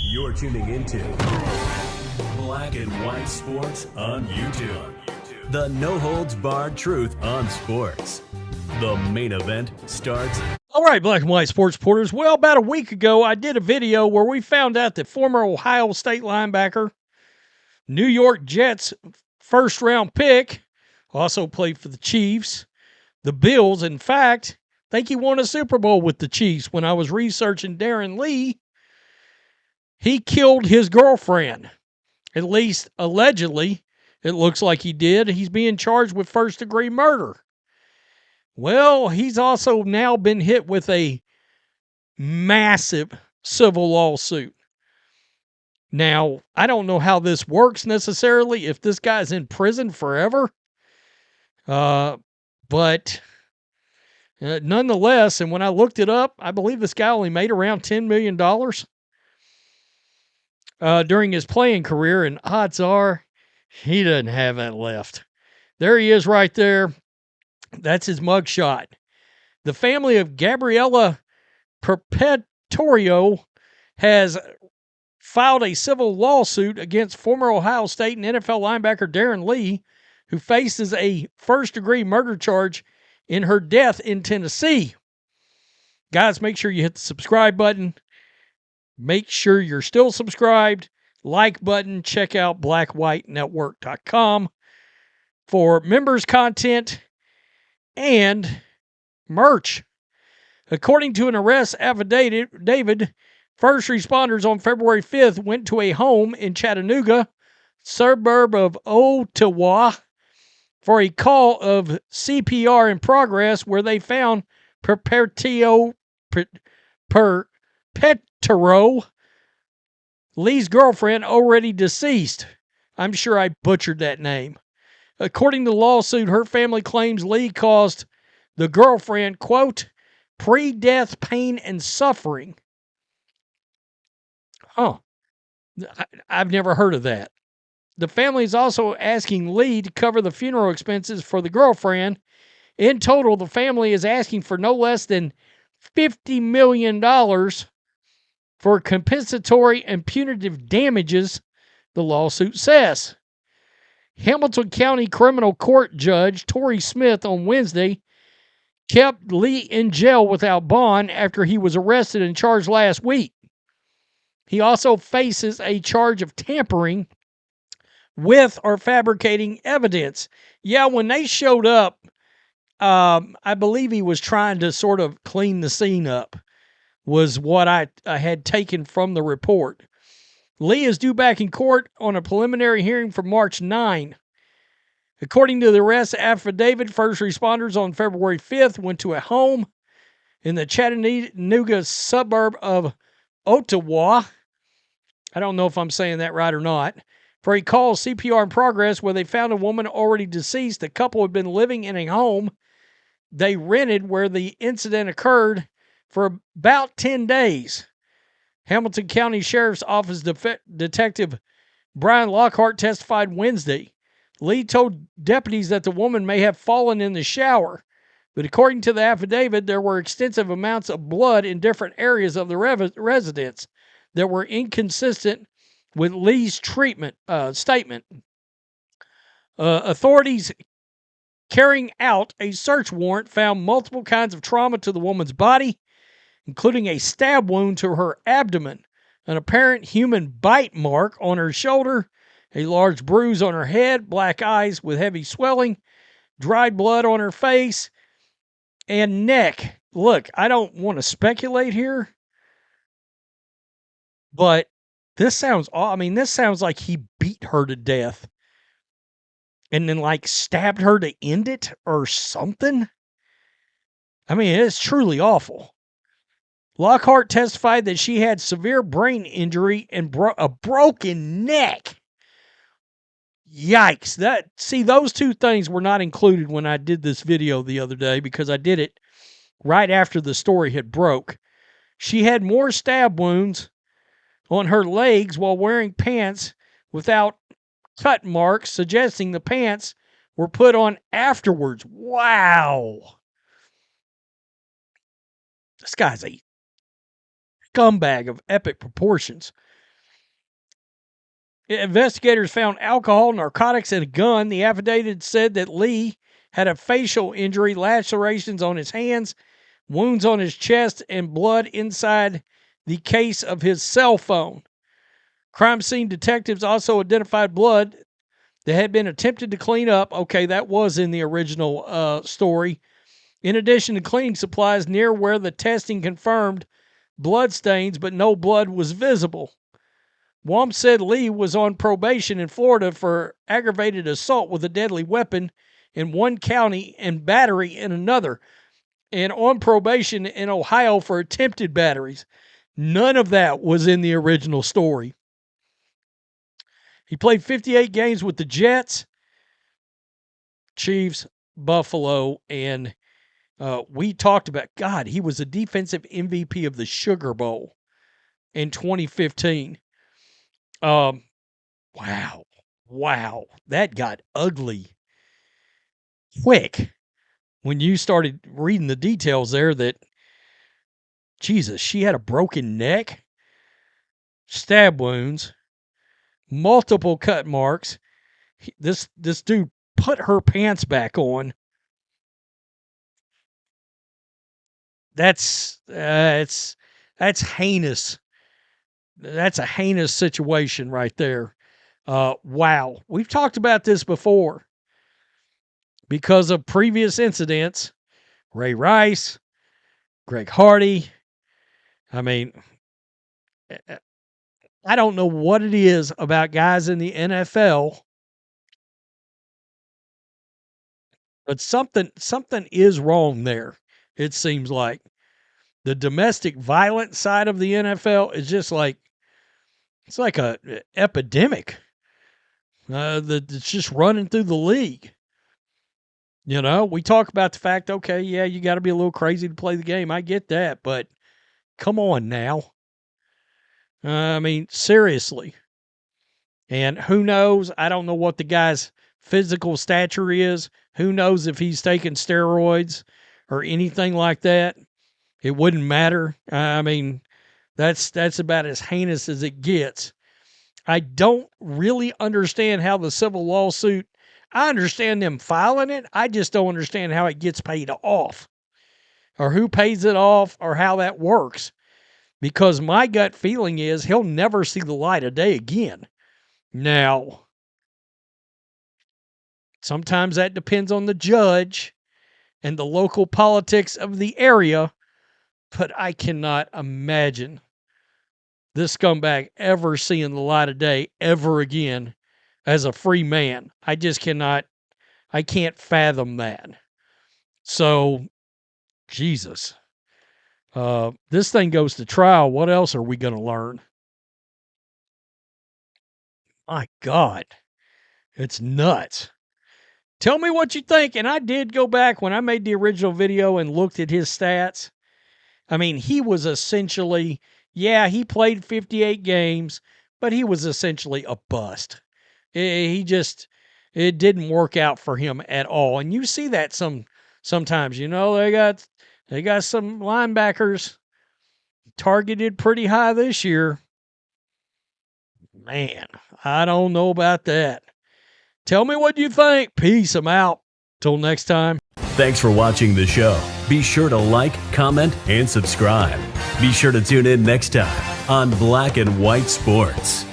You're tuning into Black and White Sports on YouTube. The no-holds-barred truth on sports. The main event starts. All right, Black and White Sports Porters. Well, about a week ago, I did a video where we found out that former Ohio State linebacker, New York Jets first-round pick, also played for the Chiefs, the Bills. In fact, I think he won a Super Bowl with the Chiefs. When I was researching Darron Lee, he killed his girlfriend. At least, allegedly, it looks like he did. He's being charged with first-degree murder. Well, he's also now been hit with a massive civil lawsuit. Now, I don't know how this works necessarily, if this guy's in prison forever. But nonetheless, and when I looked it up, I believe this guy only made around $10 million during his playing career, and odds are he doesn't have that left. There he is right there. That's his mugshot. The family of Gabriella Perpetorio has filed a civil lawsuit against former Ohio State and NFL linebacker Darron Lee, who faces a first-degree murder charge in her death in Tennessee. Guys, make sure you hit the subscribe button. Make sure you're still subscribed. Like button. Check out blackwhitenetwork.com for members content and merch. According to an arrest affidavit, first responders on February 5th went to a home in Chattanooga, suburb of Ottawa, for a call of CPR in progress, where they found Perpetero, Lee's girlfriend, already deceased. I'm sure I butchered that name. According to the lawsuit, her family claims Lee caused the girlfriend, quote, pre-death pain and suffering. Oh, I've never heard of that. The family is also asking Lee to cover the funeral expenses for the girlfriend. In total, the family is asking for no less than $50 million for compensatory and punitive damages, the lawsuit says. Hamilton County Criminal Court Judge Torrey Smith on Wednesday kept Lee in jail without bond after he was arrested and charged last week. He also faces a charge of tampering with or fabricating evidence. Yeah, when they showed up, I believe he was trying to sort of clean the scene up, was what I had taken from the report. Lee is due back in court on a preliminary hearing for March 9. According to the arrest affidavit, first responders on February 5th went to a home in the Chattanooga suburb of Ottawa. I don't know if I'm saying that right or not. For a call CPR in progress, where they found a woman already deceased. The couple had been living in a home they rented where the incident occurred for about 10 days. Hamilton County Sheriff's Office Detective Brian Lockhart testified Wednesday. Lee told deputies that the woman may have fallen in the shower, but according to the affidavit, there were extensive amounts of blood in different areas of the residence that were inconsistent with Lee's statement. Authorities carrying out a search warrant found multiple kinds of trauma to the woman's body, including a stab wound to her abdomen, an apparent human bite mark on her shoulder, a large bruise on her head, black eyes with heavy swelling, dried blood on her face, and neck. Look, I don't want to speculate here, but this sounds like he beat her to death and then stabbed her to end it or something. I mean, it's truly awful. Lockhart testified that she had severe brain injury and a broken neck. Yikes. Those two things were not included when I did this video the other day, because I did it right after the story had broke. She had more stab wounds on her legs while wearing pants without cut marks, suggesting the pants were put on afterwards. Wow. This guy's scumbag of epic proportions. Investigators found alcohol, narcotics, and a gun. The affidavit said that Lee had a facial injury, lacerations on his hands, wounds on his chest, and blood inside the case of his cell phone. Crime scene detectives also identified blood that had been attempted to clean up. Okay, that was in the original story. In addition to cleaning supplies near where the testing confirmed blood stains, but no blood was visible. Wam said Lee was on probation in Florida for aggravated assault with a deadly weapon in one county and battery in another, and on probation in Ohio for attempted batteries. None of that was in the original story. He played 58 games with the Jets, Chiefs, Buffalo, and we talked about, God, he was a defensive MVP of the Sugar Bowl in 2015. Wow. That got ugly quick when you started reading the details there that, Jesus, she had a broken neck, stab wounds, multiple cut marks. This dude put her pants back on. That's heinous. That's a heinous situation right there. Wow. We've talked about this before because of previous incidents. Ray Rice, Greg Hardy. I mean, I don't know what it is about guys in the NFL, but something is wrong there. It seems like the domestic violence side of the NFL is just like, it's like a epidemic that's just running through the league. You know, we talk about the fact, okay, yeah, you got to be a little crazy to play the game. I get that, but come on now. I mean, seriously. And who knows? I don't know what the guy's physical stature is. Who knows if he's taking steroids or anything like that? It wouldn't matter. I mean, that's about as heinous as it gets. I don't really understand how the civil lawsuit, I understand them filing it. I just don't understand how it gets paid off or who pays it off or how that works. Because my gut feeling is he'll never see the light of day again. Now, sometimes that depends on the judge and the local politics of the area, but I cannot imagine this scumbag ever seeing the light of day ever again as a free man. I just cannot, I can't fathom that. So, Jesus. This thing goes to trial. What else are we going to learn? My God. It's nuts. Tell me what you think. And I did go back when I made the original video and looked at his stats. I mean, he was essentially, yeah, he played 58 games, but he was essentially a bust. It didn't work out for him at all. And you see that sometimes, you know, they got some linebackers targeted pretty high this year. Man, I don't know about that. Tell me what you think. Peace. I'm out. Till next time. Thanks for watching the show. Be sure to like, comment, and subscribe. Be sure to tune in next time on Black and White Sports.